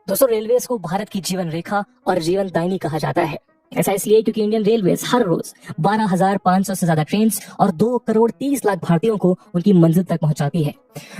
दोस्तों, रेलवेज को भारत की जीवन रेखा और जीवन दायिनी कहा जाता है। ऐसा इसलिए क्योंकि इंडियन रेलवेज हर रोज 12,500 से ज्यादा ट्रेन और 2,30,00,000 भारतीयों को उनकी मंजिल तक पहुंचाती है।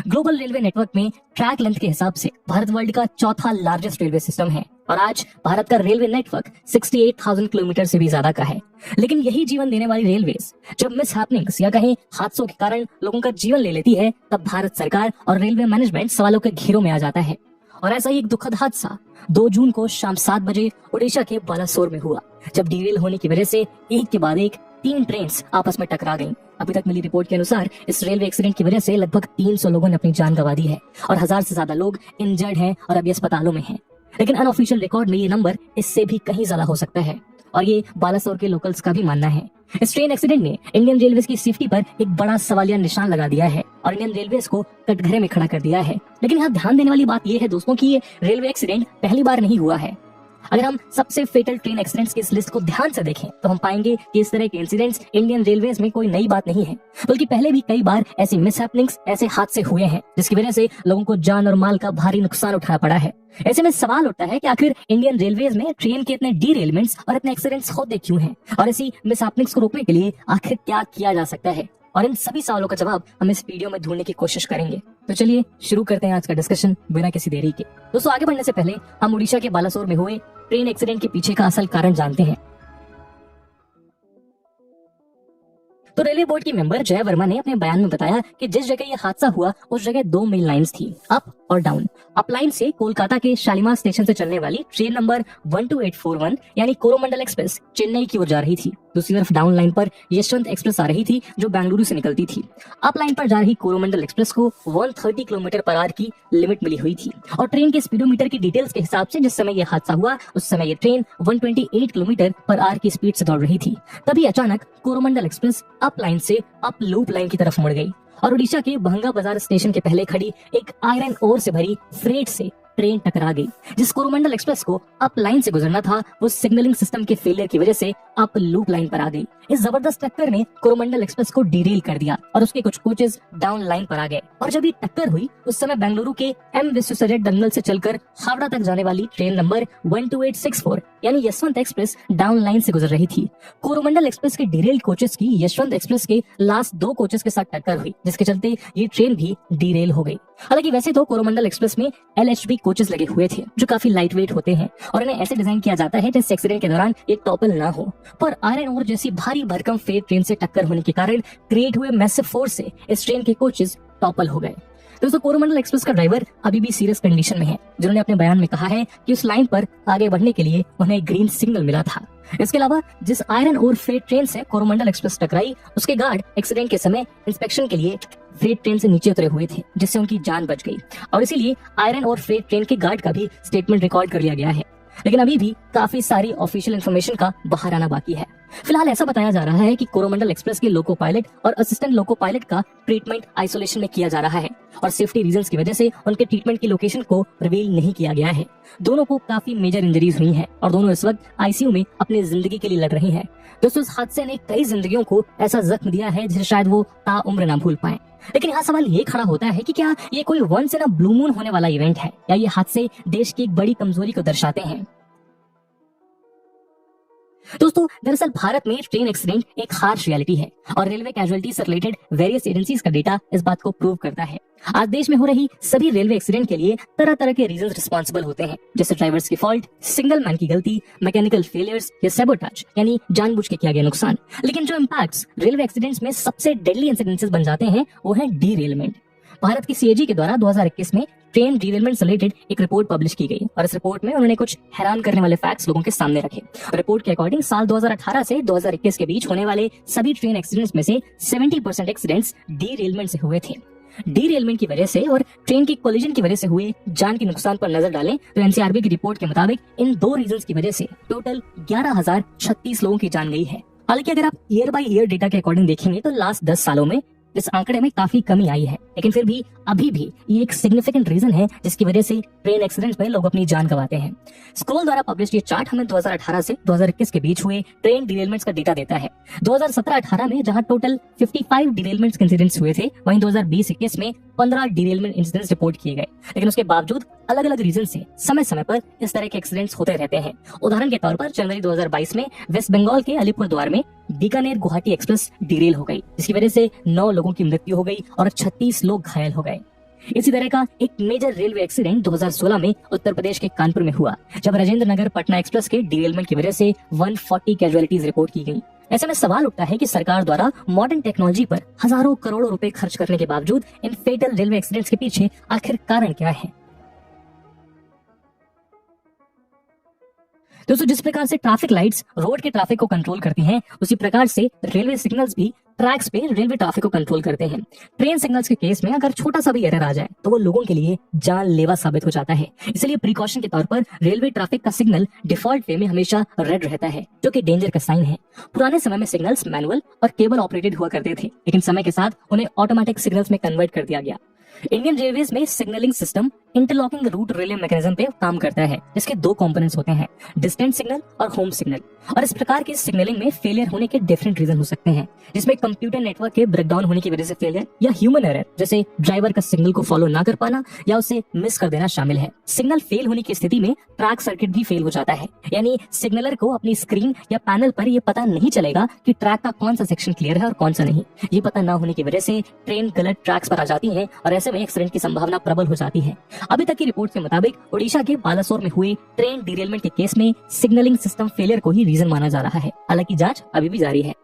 ग्लोबल रेलवे नेटवर्क में ट्रैक लेंथ के हिसाब से भारत वर्ल्ड का चौथा लार्जेस्ट रेलवे सिस्टम है और आज भारत का रेलवे नेटवर्क 68,000 किलोमीटर से भी ज्यादा का है। लेकिन यही जीवन देने वाली रेलवेज जब मिस हैपनिंग्स या कहीं हादसों के कारण लोगों का जीवन ले लेती है, तब भारत सरकार और रेलवे मैनेजमेंट सवालों के घेरों में आ जाता है। और ऐसा ही एक दुखद हादसा 2 जून को शाम 7 बजे उड़ीसा के बालासोर में हुआ, जब डीरेल होने की वजह से एक के बाद एक 3 ट्रेन आपस में टकरा गईं। अभी तक मिली रिपोर्ट के अनुसार इस रेलवे एक्सीडेंट की वजह से लगभग 300 लोगों ने अपनी जान गंवा दी है और 1000 से ज्यादा लोग इंजर्ड हैं और अभी अस्पतालों में हैं। लेकिन अनऑफिशियल रिकॉर्ड में ये नंबर इससे भी कहीं ज्यादा हो सकता है और ये बालासोर के लोकल्स का भी मानना है। इस ट्रेन एक्सीडेंट ने इंडियन रेलवेज की सेफ्टी पर एक बड़ा सवालिया निशान लगा दिया है और इंडियन रेलवेज को कटघरे में खड़ा कर दिया है। लेकिन यहाँ ध्यान देने वाली बात यह है दोस्तों कि ये रेलवे एक्सीडेंट पहली बार नहीं हुआ है। अगर हम सबसे फेटल ट्रेन एक्सीडेंट्स की इस लिस्ट को ध्यान से देखें तो हम पाएंगे कि इस तरह के इंसिडेंट्स इंडियन रेलवेज में कोई नई बात नहीं है, बल्कि पहले भी कई बार ऐसे मिसहैपनिंग्स, ऐसे हादसे हुए हैं जिसकी वजह से लोगों को जान और माल का भारी नुकसान उठाना पड़ा है। ऐसे में सवाल उठता है कि आखिर इंडियन रेलवेज में ट्रेन के इतने डीरेलमेंट्स और इतने एक्सीडेंट्स होते क्यों हैं और ऐसी मिसहैपनिंग्स को रोकने के लिए आखिर क्या किया जा सकता है, और इन सभी सवालों का जवाब हम इस वीडियो में ढूंढने की कोशिश करेंगे। तो चलिए शुरू करते हैं आज का डिस्कशन बिना किसी देरी के। दोस्तों, आगे बढ़ने से पहले हम उड़ीसा के बालासोर में हुए ट्रेन एक्सीडेंट के पीछे का असल कारण जानते हैं। तो रेलवे बोर्ड के मेंबर जय वर्मा ने अपने बयान में बताया कि जिस जगह यह हादसा हुआ उस जगह 2 मेन लाइंस थी, अप और डाउन। अप लाइन से कोलकाता के शालीमार स्टेशन से चलने वाली ट्रेन नंबर 12841 यानी कोरोमंडल एक्सप्रेस चेन्नई की ओर जा रही थी। दूसरी तरफ डाउन लाइन पर यशवंत एक्सप्रेस आ रही थी जो बेंगलुरु से निकलती थी। अप लाइन पर जा रही कोरोमंडल एक्सप्रेस को 130 किलोमीटर पर आवर की लिमिट मिली हुई थी और ट्रेन के स्पीडोमीटर की डिटेल्स के हिसाब से जिस समय यह हादसा हुआ उस समय यह ट्रेन 128 किलोमीटर पर आवर की स्पीड से दौड़ रही थी। तभी अचानक कोरोमंडल एक्सप्रेस अप लाइन से अप लूप लाइन की तरफ मुड़ गई और उड़ीसा के भंगा बाजार स्टेशन के पहले खड़ी एक आयरन ओर से भरी फ्रेट से ट्रेन टकरा गई। जिस कोरोमंडल एक्सप्रेस को अप लाइन से गुजरना था वो सिग्नलिंग सिस्टम के फेलियर की वजह से अप लूप लाइन पर आ गई। इस जबरदस्त टक्कर ने कोरोमंडल एक्सप्रेस को डीरेल कर दिया और उसके कुछ कोचेस डाउन लाइन पर आ गए। और जब ये टक्कर हुई उस समय बेंगलुरु के एम विश्वेश्वरैया टनल से चलकर हावड़ा तक जाने वाली ट्रेन नंबर 12864 यानी यशवंत एक्सप्रेस डाउन लाइन से गुजर रही थी। कोरोमंडल एक्सप्रेस के डीरेल कोचेस की यशवंत एक्सप्रेस के लास्ट 2 कोचेस के साथ टक्कर हुई, जिसके चलते ये ट्रेन भी डीरेल हो गई। हालांकि वैसे तो कोरोमंडल एक्सप्रेस में LHB कोचेस लगे हुए थे जो काफी लाइट वेट होते हैं और इन्हें ऐसे डिजाइन किया जाता है जिससे एक्सीडेंट के दौरान एक टॉपल ना हो, पर आयरन ओर जैसी भारी भरकम फ्रेट ट्रेन से टक्कर होने के कारण क्रिएट हुए मैसिव फोर्स से इस ट्रेन के कोचेस टॉपल हो गए। दोस्तों, कोरोमंडल एक्सप्रेस का ड्राइवर अभी भी सीरियस कंडीशन में है, जिन्होंने अपने बयान में कहा है कि उस लाइन पर आगे बढ़ने के लिए उन्हें ग्रीन सिग्नल मिला था। इसके अलावा जिस आयरन और फ्रेट ट्रेन से कोरोमंडल एक्सप्रेस टकराई उसके गार्ड एक्सीडेंट के समय इंस्पेक्शन के लिए फ्रेट ट्रेन से नीचे उतरे हुए थे, जिससे उनकी जान बच गई और इसीलिए आयरन और फ्रेट ट्रेन के गार्ड का भी स्टेटमेंट रिकॉर्ड कर लिया गया है। लेकिन अभी भी काफी सारी ऑफिशियल इन्फॉर्मेशन का बाहर आना बाकी है। फिलहाल ऐसा बताया जा रहा है कि कोरोमंडल एक्सप्रेस के लोको पायलट और असिस्टेंट लोको पायलट का ट्रीटमेंट आइसोलेशन में किया जा रहा है और सेफ्टी रीजंस की वजह से उनके ट्रीटमेंट की लोकेशन को रिवील नहीं किया गया है। दोनों को काफी मेजर इंजरीज हुई हैं और दोनों इस वक्त आईसीयू में अपनी जिंदगी के लिए लड़ रही हैं। दोस्तों, इस हादसे ने कई जिंदगियों को ऐसा जख्म दिया है जिसे शायद वो ताउम्र ना भूल पाए। लेकिन यहाँ सवाल ये खड़ा होता है कि क्या ये कोई once in a blue moon होने वाला इवेंट है या ये हादसे देश की एक बड़ी कमजोरी को दर्शाते हैं। दोस्तों, दरअसल भारत में ट्रेन एक्सीडेंट एक हार्श रियलिटी है और रेलवे कैजुअलिटी से रिलेटेड वेरियस एजेंसीज का डेटा इस बात को प्रूव करता है। आज देश में हो रही सभी रेलवे एक्सीडेंट के लिए तरह तरह के रीजंस रिस्पॉन्सिबल होते हैं, जैसे ड्राइवर्स की फॉल्ट, सिंगल मैन की गलती, मैकेनिकल फेलियर्स या सैबोटाज यानी जानबूझ के किया गया नुकसान। लेकिन जो इम्पैक्ट्स रेलवे एक्सीडेंट्स में सबसे डेडली इंसिडेंसेस बन जाते हैं वो है डीरेलमेंट। भारत की CAG के द्वारा 2021 में ट्रेन डीरेलमेंट से रिलेटेड एक रिपोर्ट पब्लिश की गई और इस रिपोर्ट में उन्होंने कुछ हैरान करने वाले फैक्ट्स लोगों के सामने रखे। रिपोर्ट के अकॉर्डिंग साल 2018 से 2021 के बीच होने वाले सभी ट्रेन एक्सीडेंट्स में से 70% एक्सीडेंट्स डीरेलमेंट से हुए थे। डीरेलमेंट की वजह से और ट्रेन की कोलिजन की वजह से हुए जान के नुकसान पर नजर डालें तो NCRB की रिपोर्ट के मुताबिक इन 2 रीजंस की वजह से टोटल 11,036 लोगों की जान गई है। हालांकि अगर आप ईयर बाय ईयर डेटा के अकॉर्डिंग देखेंगे तो लास्ट 10 सालों में इस आंकड़े में काफी कमी आई है, लेकिन फिर भी अभी भी ये एक सिग्निफिकेंट रीजन है जिसकी वजह से ट्रेन एक्सीडेंट्स में लोग अपनी जान गंवाते हैं। स्क्रोल द्वारा पब्लिश ये चार्ट हमें 2018 से 2021 के बीच हुए ट्रेन डिरेलमेंट्स का डेटा देता है। 2017-18 में जहां टोटल 55 डिरेलमेंट्स के इंसिडेंट्स हुए थे, वहीं 2020-21 में 15 डिरेलमेंट इंसिडेंट्स रिपोर्ट किए गए, लेकिन उसके बावजूद अलग अलग रीजन से समय समय पर इस तरह के एक्सीडेंट्स होते रहते हैं। उदाहरण के तौर पर जनवरी 2022 में वेस्ट बंगाल के अलीपुरद्वार में बीकानेर गुवाहाटी एक्सप्रेस डिरेल हो गई, जिसकी वजह से 9 लोगों की मृत्यु हो गई और 36 लोग घायल हो गए। इसी तरह का एक मेजर रेलवे एक्सीडेंट 2016 में उत्तर प्रदेश के कानपुर में हुआ, जब राजेंद्र नगर पटना एक्सप्रेस के डिरेलमेंट की वजह से 140 कैजुअलिटीज रिपोर्ट की गई। ऐसे में सवाल उठता है कि सरकार द्वारा मॉडर्न टेक्नोलॉजी पर हजारों करोड़ों रुपए खर्च करने के बावजूद इन फेटल रेलवे एक्सीडेंट्स के पीछे आखिर कारण क्या है। दोस्तों, जिस प्रकार से ट्रैफिक लाइट्स रोड के ट्रैफिक को कंट्रोल करती हैं, उसी प्रकार से रेलवे सिग्नल्स भी ट्रैक्स पे रेलवे ट्रैफिक को कंट्रोल करते हैं। ट्रेन सिग्नल्स के केस में अगर छोटा सा भी एरर आ जाए तो वो लोगों के लिए जानलेवा साबित हो जाता है। इसलिए प्रिकॉशन के तौर पर रेलवे ट्रैफिक का सिग्नल डिफॉल्ट वे में हमेशा रेड रहता है, जो कि डेंजर का साइन है। पुराने समय में सिग्नल्स मैनुअल और केबल ऑपरेटेड हुआ करते थे, लेकिन समय के साथ उन्हें ऑटोमेटिक सिग्नल्स में कन्वर्ट कर दिया गया। इंडियन रेलवेज में signalling system interlocking route relay mechanism पे काम करता है, जिसके 2 कंपोनेंट्स होते हैं, डिस्टेंस सिग्नल और होम सिग्नल। और इस प्रकार की सिग्नलिंग में फेलियर होने के डिफरेंट रीजन हो सकते हैं, जिसमें कंप्यूटर नेटवर्क के ब्रेकडाउन होने की वजह से फेलियर या ह्यूमन एरर, जैसे ड्राइवर का सिग्नल को फॉलो ना कर पाना या उसे मिस कर देना शामिल है। सिग्नल फेल होने की स्थिति में ट्रैक सर्किट भी फेल हो जाता है, यानी सिग्नलर को अपनी स्क्रीन या पैनल पर यह पता नहीं चलेगा कि ट्रैक का कौन सा सेक्शन क्लियर है और कौन सा नहीं। ये पता ना होने की वजह से ट्रेन गलत ट्रैक्स पर आ जाती है और ऐसे में एक्सीडेंट की संभावना प्रबल हो जाती है। अभी तक की रिपोर्ट के मुताबिक ओडिशा के बालासोर में हुए ट्रेन डिरेलमेंट के केस में सिग्नलिंग सिस्टम फेलियर को ही रीजन माना जा रहा है। हालांकि जांच अभी भी जारी है।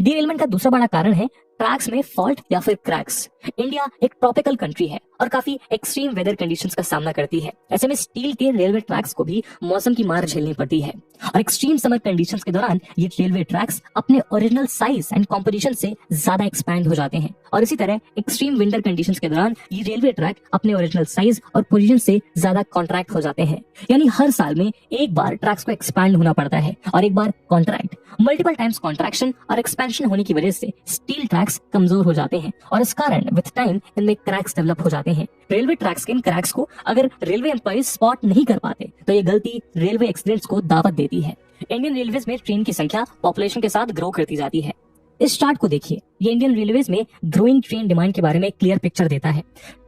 डिरेलमेंट का दूसरा बड़ा कारण है ट्रैक्स में फॉल्ट या फिर क्रैक्स। इंडिया एक ट्रॉपिकल कंट्री है और काफी एक्सट्रीम वेदर कंडीशंस का सामना करती है। ऐसे में स्टील के रेलवे ट्रैक्स को भी मौसम की मार झेलनी पड़ती है और एक्सट्रीम समर कंडीशंस के दौरान ये रेलवे ट्रैक्स अपने ओरिजिनल साइज एंड कॉम्पोजिशन से ज्यादा एक्सपैंड हो जाते हैं और इसी तरह एक्सट्रीम विंटर कंडीशंस के दौरान ये रेलवे ट्रैक अपने ओरिजिनल साइज और पोजीशन से ज्यादा कॉन्ट्रैक्ट हो जाते हैं। यानी हर साल में एक बार ट्रैक्स को एक्सपैंड होना पड़ता है और एक बार कॉन्ट्रैक्ट। मल्टीपल टाइम्स कॉन्ट्रैक्शन और एक्सपेंशन होने की वजह से स्टील ट्रैक्स कमजोर हो जाते हैं और इस कारण विद टाइम इनमें क्रैक्स डेवलप हो जाते हैं। रेलवे ट्रैक्स के इन क्रैक्स को अगर रेलवे एम्प्लॉइज स्पॉट नहीं कर पाते तो ये गलती रेलवे एक्सीडेंट्स को दावत देती है। इंडियन रेलवेज में ट्रेन की संख्या पॉपुलेशन के साथ ग्रो करती जाती है। इस चार्ट को देखिए, ये इंडियन रेलवेज में ग्रोइंग ट्रेन डिमांड के बारे में क्लियर पिक्चर देता है।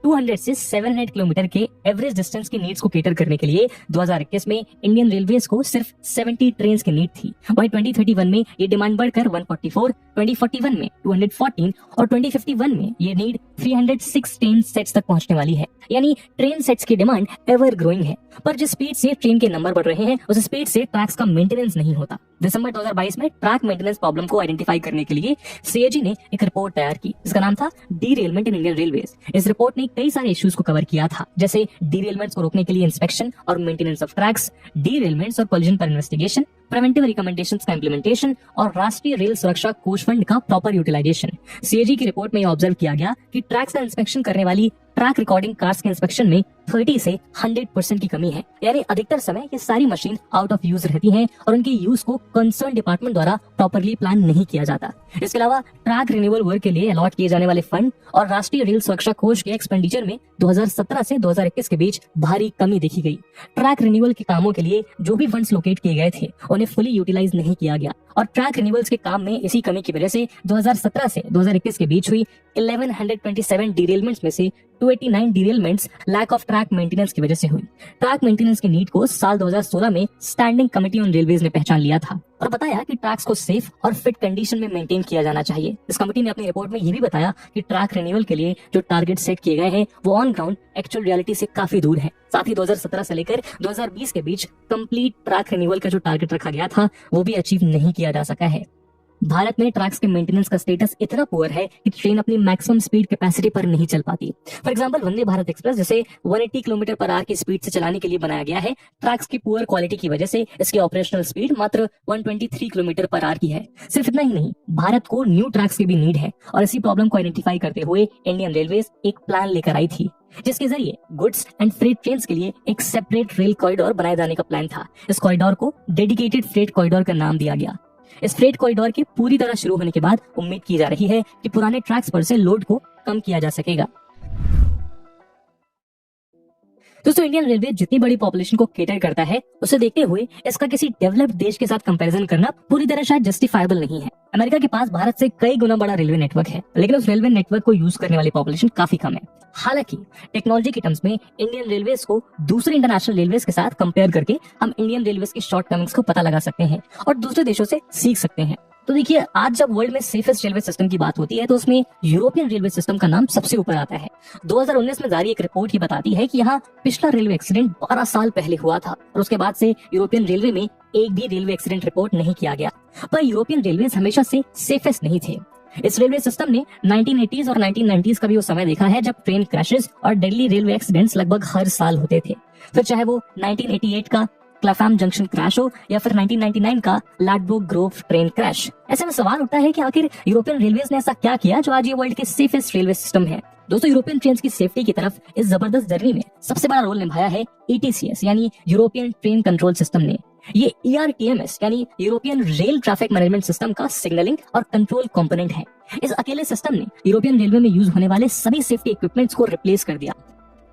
200 से 700 किलोमीटर के एवरेज डिस्टेंस की नीड्स को केटर करने के लिए 2021 में इंडियन रेलवेज को सिर्फ 70 ट्रेन की नीड थी। वहीं 2031 में ये डिमांड बढ़कर 144, 2041 में 214 और 2051 में ये नीड 306 ट्रेन सेट्स तक पहुंचने वाली है। यानी ट्रेन सेट्स की डिमांड एवर ग्रोइंग है, पर जिस स्पीड से ट्रेन के नंबर बढ़ रहे हैं उस स्पीड से ट्रैक्स का मेंटेनेंस नहीं होता। दिसंबर 2022 में ट्रैक मेंटेनेंस प्रॉब्लम को आइडेंटिफाई करने के लिए सीएजी ने एक रिपोर्ट तैयार की, जिसका नाम था डीरेलमेंट इन इंडियन रेलवेज। इस रिपोर्ट ने कई सारे इश्यूज को कवर किया था, जैसे डीरेलमेंट्स को रोकने के लिए इंस्पेक्शन और मेंटेनेंस ऑफ ट्रैक्स, डीरेलमेंट्स और कोलिजन पर इन्वेस्टिगेशन, प्रिवेंटिव रिकमेंडेशंस का इंप्लीमेंटेशन और राष्ट्रीय रेल सुरक्षा कोष फंड का प्रॉपर यूटिलाइजेशन। सीएजी की रिपोर्ट में यह ऑब्जर्व किया गया कि ट्रैक्स का इंस्पेक्शन करने वाली ट्रैक रिकॉर्डिंग कार्स के इंस्पेक्शन में 30 से 100% की कमी है। यानी अधिकतर समय ये सारी मशीन आउट ऑफ यूज रहती हैं और उनके यूज को कंसर्न डिपार्टमेंट द्वारा प्रॉपरली प्लान नहीं किया जाता। इसके अलावा ट्रैक रिन्यूअल वर्क के लिए अलॉट किए जाने वाले फंड और राष्ट्रीय रेल सुरक्षा कोष के एक्सपेंडिचर में 2017 से 2021 के बीच भारी कमी देखी गई। ट्रैक रिन्यूअल के कामों के लिए जो भी फंड्स लोकेट किए गए थे उन्हें फुली यूटिलाइज नहीं किया गया और ट्रैक रिन्यूअल्स के काम में इसी कमी की वजह से 2017 से 2021 के बीच हुई 1127 डिरेलमेंट्स में से 289 डिरेलमेंट्स लैक ऑफ ट्रैक मेंटेनेंस की वजह से हुई। ट्रैक मेंटेनेंस की नीड को साल 2016 में स्टैंडिंग कमेटी ऑन रेलवेज ने पहचान लिया था और बताया कि ट्रैक्स को सेफ और फिट कंडीशन में मेंटेन किया जाना चाहिए। इस कमेटी ने अपनी रिपोर्ट में ये भी बताया कि ट्रैक रिन्यूअल के लिए जो टारगेट सेट किए गए हैं वो ऑन ग्राउंड एक्चुअल रियलिटी से काफी दूर है। साथ ही 2017 से लेकर 2020 के बीच कंप्लीट ट्रैक रिन्यूअल का जो टारगेट रखा गया था वो भी अचीव नहीं किया जा सका है। भारत में ट्रैक्स के मेंटेनेंस का स्टेटस इतना पुअर है कि ट्रेन अपनी मैक्सिमम स्पीड कैपेसिटी पर नहीं चल पाती। For example Vande Bharat express जिसे 180 किलोमीटर पर आवर की स्पीड से चलाने के लिए बनाया गया है, ट्रैक्स की पुअर क्वालिटी की वजह से इसकी ऑपरेशनल स्पीड मात्र 123 किलोमीटर पर आवर की है। सिर्फ इतना ही नहीं, भारत को न्यू ट्रैक्स की भी नीड है और इसी प्रॉब्लम को आइडेंटिफाई करते हुए इंडियन रेलवेज एक प्लान लेकर आई थी, जिसके जरिए गुड्स एंड फ्रेट ट्रेन्स के लिए एक सेपरेट रेल कॉरिडोर बनाए जाने का प्लान था। इस कॉरिडोर को डेडिकेटेड फ्रेट कॉरिडोर का नाम दिया गया। इस फ्रेट कॉरिडोर के पूरी तरह शुरू होने के बाद उम्मीद की जा रही है कि पुराने ट्रैक्स पर से लोड को कम किया जा सकेगा। दोस्तों इंडियन रेलवे जितनी बड़ी पॉपुलेशन को केटर करता है उसे देखते हुए इसका किसी डेवलप्ड देश के साथ कंपैरिजन करना पूरी तरह शायद जस्टिफाइबल नहीं है। अमेरिका के पास भारत से कई गुना बड़ा रेलवे नेटवर्क है, लेकिन उस रेलवे नेटवर्क को यूज करने वाली पॉपुलेशन काफी कम है। हालांकि टेक्नोलॉजी के टर्म्स में इंडियन रेलवेज को दूसरे इंटरनेशनल रेलवेज के साथ कंपेयर करके हम इंडियन रेलवेज की शॉर्टकमिंग्स को पता लगा सकते हैं और दूसरे देशों से सीख सकते हैं। तो देखिए, आज जब वर्ल्ड में सेफेस्ट रेलवे सिस्टम की बात होती है तो उसमें यूरोपियन रेलवे सिस्टम का नाम सबसे ऊपर आता है। 2019 में जारी एक रिपोर्ट ही बताती है कि यहाँ पिछला रेलवे एक्सीडेंट 12 साल पहले हुआ था और उसके बाद से यूरोपियन रेलवे में एक भी रेलवे एक्सीडेंट रिपोर्ट नहीं किया गया। पर यूरोपियन रेलवे हमेशा से सेफेस्ट नहीं थे। इस रेलवे सिस्टम ने 1980s और 1990s का भी वो समय देखा है जब ट्रेन क्रैशेस और डेडली रेलवे एक्सीडेंट्स लगभग हर साल होते थे। फिर चाहे वो 1988 का क्लाफैम जंक्शन क्रैश हो या फिर 1999 का लैडब्रुक ग्रोव ट्रेन क्रैश। ऐसे में सवाल उठता है कि आखिर यूरोपियन रेलवेज ने ऐसा क्या किया जो आज ये वर्ल्ड के सेफेस्ट रेलवे सिस्टम है। दोस्तों यूरोपियन ट्रेन की सेफ्टी की तरफ इस जबरदस्त जर्नी में सबसे बड़ा रोल निभाया है ETCS यानी यूरोपियन ट्रेन कंट्रोल सिस्टम ने। ये ERTMS यानी European rail traffic management system का सिग्नलिंग और कंट्रोल कंपोनेंट है। इस अकेले सिस्टम ने यूरोपियन रेलवे में यूज होने वाले सभी सेफ्टी इक्विपमेंट्स को रिप्लेस कर दिया।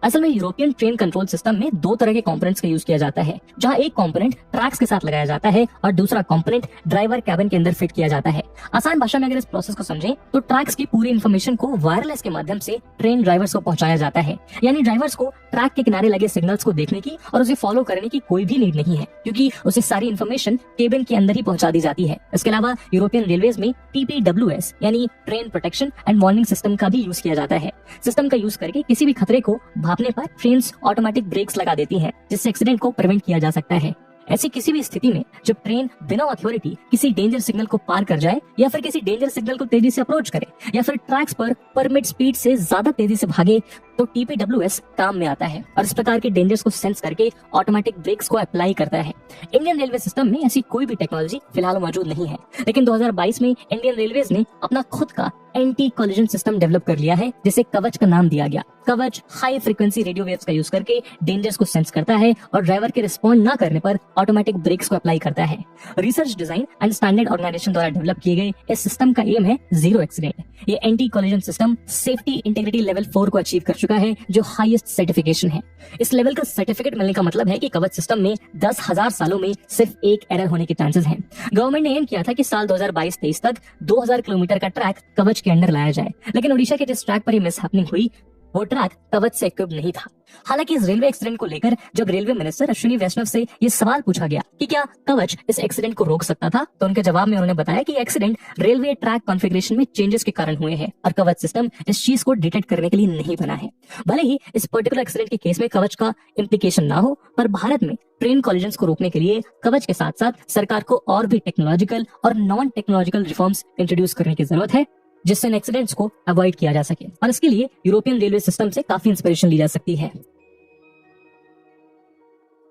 असल में यूरोपियन ट्रेन कंट्रोल सिस्टम में दो तरह के कंपोनेंट्स का यूज किया जाता है, जहां एक कंपोनेंट ट्रैक्स के साथ लगाया जाता है और दूसरा कंपोनेंट ड्राइवर कैबिन के अंदर फिट किया जाता है। आसान भाषा में अगर इस प्रोसेस को समझें तो ट्रैक्स की पूरी इन्फॉर्मेशन को वायरलेस के माध्यम से ट्रेन ड्राइवर्स को पहुंचाया जाता है। यानी ड्राइवर्स को ट्रैक के किनारे लगे सिग्नल्स को देखने की और उसे फॉलो करने की कोई भी नीड नहीं है, क्योंकि उसे सारी इन्फॉर्मेशन केबिन के अंदर ही पहुंचा दी जाती है। इसके अलावा यूरोपियन रेलवेज में TPWS यानी train protection and warning system का भी यूज किया जाता है। सिस्टम का यूज करके किसी भी खतरे को भांपने पर ट्रेन ऑटोमेटिक ब्रेक्स लगा देती हैं, जिससे एक्सीडेंट को प्रिवेंट किया जा सकता है। ऐसी किसी भी स्थिति में जब ट्रेन बिना अथॉरिटी किसी डेंजर सिग्नल को पार कर जाए या फिर किसी डेंजर सिग्नल को तेजी से अप्रोच करे या फिर ट्रैक्स पर परमिट स्पीड से ज्यादा तेजी से भागे तो TPWS काम में आता है और इस प्रकार के डेंजर्स को सेंस करके ऑटोमेटिक ब्रेक्स को अप्लाई करता है। इंडियन रेलवे सिस्टम में ऐसी कोई भी टेक्नोलॉजी फिलहाल मौजूद नहीं है, लेकिन 2022 में इंडियन रेलवेज ने अपना खुद का एंटी कोलिजन सिस्टम डेवलप कर लिया है, जिसे कवच का नाम दिया गया। कवच हाई फ्रीक्वेंसी रेडियो वेव्स का यूज करके डेंजर्स को सेंस करता है और ड्राइवर के रिस्पॉन्ड ना करने पर ऑटोमेटिक ब्रेक्स को अप्लाई करता है। Research design and standard organisation द्वारा डेवलप किए गए इस सिस्टम का एम है जीरो एक्सीडेंट। ये anti collision system safety integrity level 4 को अचीव कर चुका है, जो हाईएस्ट सर्टिफिकेशन है। इस लेवल का सर्टिफिकेट मिलने का मतलब है कि कवच सिस्टम में 10,000 सालों में सिर्फ एक एरर होने के चांसेस हैं। गवर्नमेंट ने एम किया था कि साल 2022-23 तक 2000 किलोमीटर का ट्रैक कवच के अंडर लाया जाए, लेकिन ओडिशा के जिस ट्रैक पर ये मिसहैपनिंग हुई वो ट्रैक कवच से इक्विप्ड नहीं था। हालांकि इस रेलवे एक्सीडेंट को लेकर जब रेलवे मिनिस्टर अश्विनी वैष्णव से ये सवाल पूछा गया कि क्या कवच इस एक्सीडेंट को रोक सकता था, तो उनके जवाब में उन्होंने बताया कि एक्सीडेंट रेलवे ट्रैक कॉन्फ़िगरेशन में चेंजेस के कारण हुए हैं और कवच सिस्टम इस चीज को डिटेक्ट करने के लिए नहीं बना है। भले ही इस पर्टिकुलर एक्सीडेंट के केस में कवच का इम्प्लीकेशन ना हो, पर भारत में ट्रेन कॉलिजन्स को रोकने के लिए कवच के साथ साथ सरकार को और भी टेक्नोलॉजिकल और नॉन टेक्नोलॉजिकल रिफॉर्म्स इंट्रोड्यूस करने की जरूरत है, जिससे इन एक्सीडेंट्स को अवॉइड किया जा सके। और इसके लिए यूरोपियन रेलवे सिस्टम से काफी इंस्पिरेशन ली जा सकती है।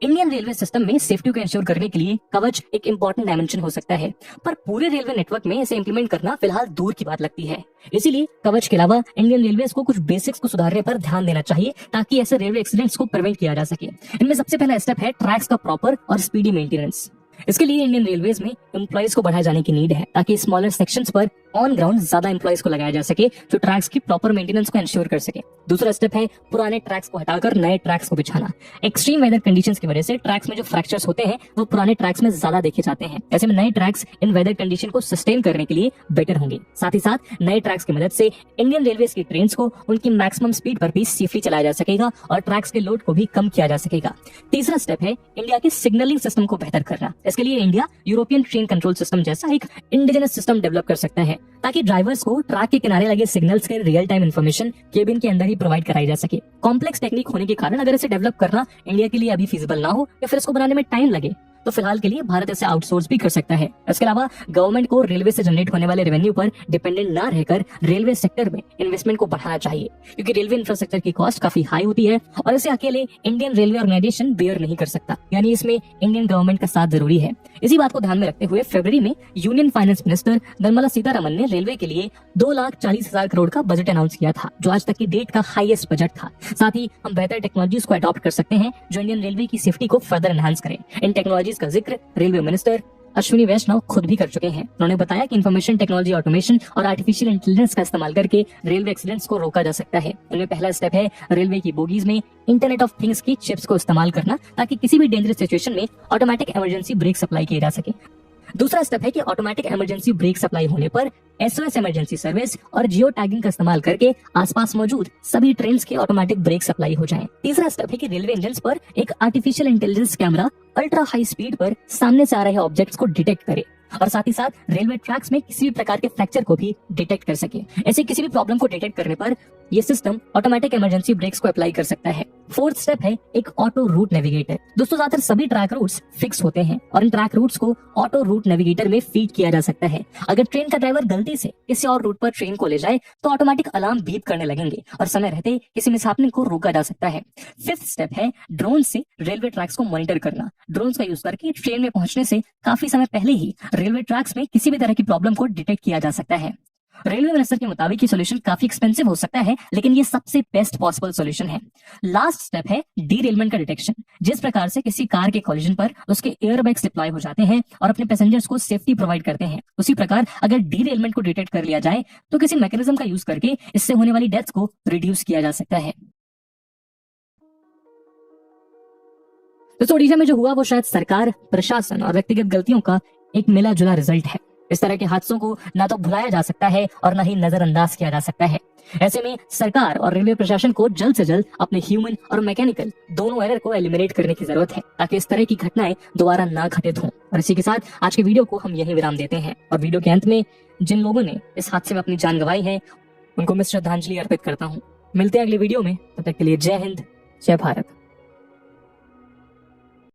इंडियन रेलवे सिस्टम में सेफ्टी को इंश्योर करने के लिए कवच एक इंपॉर्टेंट डायमेंशन हो सकता है, पर पूरे रेलवे नेटवर्क में इसे इंप्लीमेंट करना फिलहाल दूर की बात लगती है। इसीलिए कवच के अलावा इंडियन रेलवेज को कुछ बेसिक्स को सुधारने पर ध्यान देना चाहिए, ताकि ऐसे रेलवे एक्सीडेंट्स को प्रिवेंट किया जा सके। इनमें सबसे पहला स्टेप है ट्रैक्स का प्रॉपर और स्पीडी मेंटेनेंस। इसके लिए इंडियन रेलवेज में एम्प्लॉइज को बढ़ाए जाने की नीड है, ताकि स्मॉलर सेक्शंस पर ऑन ग्राउंड ज्यादा एम्प्लॉइज को लगाया जा सके जो ट्रैक्स की प्रॉपर मेंटेनेंस को इंश्योर कर सके। दूसरा स्टेप है पुराने ट्रैक्स को हटाकर नए ट्रैक्स को बिछाना। एक्सट्रीम वेदर कंडीशंस की वजह से ट्रैक्स में जो फ्रैक्चर्स होते हैं वो पुराने ट्रैक्स में ज्यादा देखे जाते हैं। ऐसे में नए ट्रैक्स इन वेदर कंडीशन को सस्टेन करने के लिए बेटर होंगे। साथ ही साथ नए ट्रैक्स की मदद से इंडियन रेलवेज की ट्रेन को उनकी मैक्सिमम स्पीड पर भी सेफली चलाया जा सकेगा और ट्रैक्स के लोड को भी कम किया जा सकेगा। तीसरा स्टेप है इंडिया के सिग्नलिंग सिस्टम को बेहतर करना। इसके लिए India European train control system जैसा एक इंडिजिनस सिस्टम डेवलप कर सकता है, ताकि ड्राइवर्स को ट्रैक के किनारे लगे सिग्नल्स के रियल टाइम इन्फॉर्मेशन केबिन के अंदर ही प्रोवाइड कराई जा सके। कॉम्प्लेक्स टेक्निक होने के कारण अगर इसे डेवलप करना इंडिया के लिए अभी फिजिबल ना हो या फिर इसको बनाने में टाइम लगे, तो फिलहाल के लिए भारत इसे आउटसोर्स भी कर सकता है। इसके अलावा गवर्नमेंट को रेलवे से जनरेट होने वाले रेवेन्यू पर डिपेंडेंट ना रहकर रेलवे सेक्टर में इन्वेस्टमेंट को बढ़ाना चाहिए, क्योंकि रेलवे इंफ्रास्ट्रक्चर की कॉस्ट काफी हाई होती है और इसे अकेले इंडियन रेलवे ऑर्गेनाइजेशन बेयर नहीं कर सकता। यानी इसमें इंडियन गवर्नमेंट का साथ जरूरी है। इसी बात को ध्यान में रखते हुए फरवरी में union finance minister Nirmala Sitharaman ने रेलवे के लिए 2,40,000 करोड़ का बजट अनाउंस किया था, जो आज तक की डेट का हाईएस्ट बजट था। साथ ही हम बेहतर टेक्नोलॉजीज को अडॉप्ट कर सकते हैं जो इंडियन रेलवे की सेफ्टी को फर्दर एनहांस करें। इन टेक्नोलॉजीज का जिक्र रेलवे मिनिस्टर अश्विनी वैष्णव खुद भी कर चुके हैं। उन्होंने बताया कि इंफॉर्मेशन टेक्नोलॉजी, ऑटोमेशन और आर्टिफिशियल इंटेलिजेंस का इस्तेमाल करके रेलवे एक्सीडेंट्स को रोका जा सकता है। इनमें पहला स्टेप है रेलवे की बोगीज में इंटरनेट ऑफ थिंग्स की चिप्स को इस्तेमाल करना, ताकि किसी भी डेंजरस सिचुएशन में ऑटोमेटिक इमरजेंसी ब्रेक सप्लाई किए जा सके। दूसरा स्टेप है कि ऑटोमेटिक इमरजेंसी ब्रेक सप्लाई होने पर एसओएस इमरजेंसी सर्विस और जियो टैगिंग का इस्तेमाल करके आसपास मौजूद सभी ट्रेन के ऑटोमेटिक ब्रेक सप्लाई हो जाएं। तीसरा स्टेप है कि रेलवे इंजन पर एक artificial intelligence camera ultra high speed पर सामने से आ रहे ऑब्जेक्ट्स को डिटेक्ट करे और साथ ही साथ रेलवे ट्रैक्स में किसी भी प्रकार के फ्रैक्चर को भी डिटेक्ट कर सके। ऐसे किसी भी प्रॉब्लम को डिटेक्ट करने पर यह सिस्टम ऑटोमेटिक इमरजेंसी ब्रेक्स को अप्लाई कर सकता है। फोर्थ स्टेप है एक ऑटो रूट नेविगेटर। दोस्तों, ज्यादातर सभी ट्रैक रूट्स फिक्स होते हैं और इन ट्रैक रूट्स को ऑटो रूट नेविगेटर में फीड किया जा सकता है। अगर ट्रेन का ड्राइवर गलती से किसी और रूट पर ट्रेन को ले जाए तो ऑटोमेटिक अलार्म बीप करने लगेंगे और समय रहते किसी मिसहैपनिंग को रोका जा सकता है। फिफ्थ स्टेप है ड्रोन से रेलवे ट्रैक्स को मॉनिटर करना। ड्रोन का यूज करके ट्रेन में पहुंचने से काफी समय पहले ही रेलवे ट्रैक्स में किसी भी तरह की प्रॉब्लम को डिटेक्ट किया जा सकता है। रेलवे मिनिस्टर के मुताबिक ये सॉल्यूशन काफी एक्सपेंसिव हो सकता है, लेकिन ये सबसे बेस्ट पॉसिबल सॉल्यूशन है। लास्ट स्टेप है डीरेलमेंट का डिटेक्शन। जिस प्रकार से किसी कार के कॉलिजन पर उसके एयरबैग्स डिप्लॉय हो जाते हैं और अपने पैसेंजर्स को सेफ्टी प्रोवाइड करते हैं, उसी प्रकार अगर डीरेलमेंट को डिटेक्ट कर लिया जाए तो किसी मैकेनिज्म का यूज करके इससे होने वाली डेथ्स को रिड्यूस किया जा सकता है। तो ओडिशा में जो हुआ वो शायद सरकार, प्रशासन और व्यक्तिगत गलतियों का एक मिला जुला रिजल्ट है। इस तरह के हादसों को ना तो भुलाया जा सकता है और ना ही नजरअंदाज किया जा सकता है। ऐसे में सरकार और रेलवे प्रशासन को जल्द से जल्द अपने ह्यूमन और मैकेनिकल दोनों एरर को एलिमिनेट करने की जरूरत है, ताकि इस तरह की घटनाएं दोबारा ना घटित हों। और इसी के साथ आज के वीडियो को हम यहीं विराम देते हैं और वीडियो के अंत में जिन लोगों ने इस हादसे में अपनी जान गंवाई है उनको मैं श्रद्धांजलि अर्पित करता हूँ। मिलते हैं अगले वीडियो में, तब तक के लिए जय हिंद, जय भारत।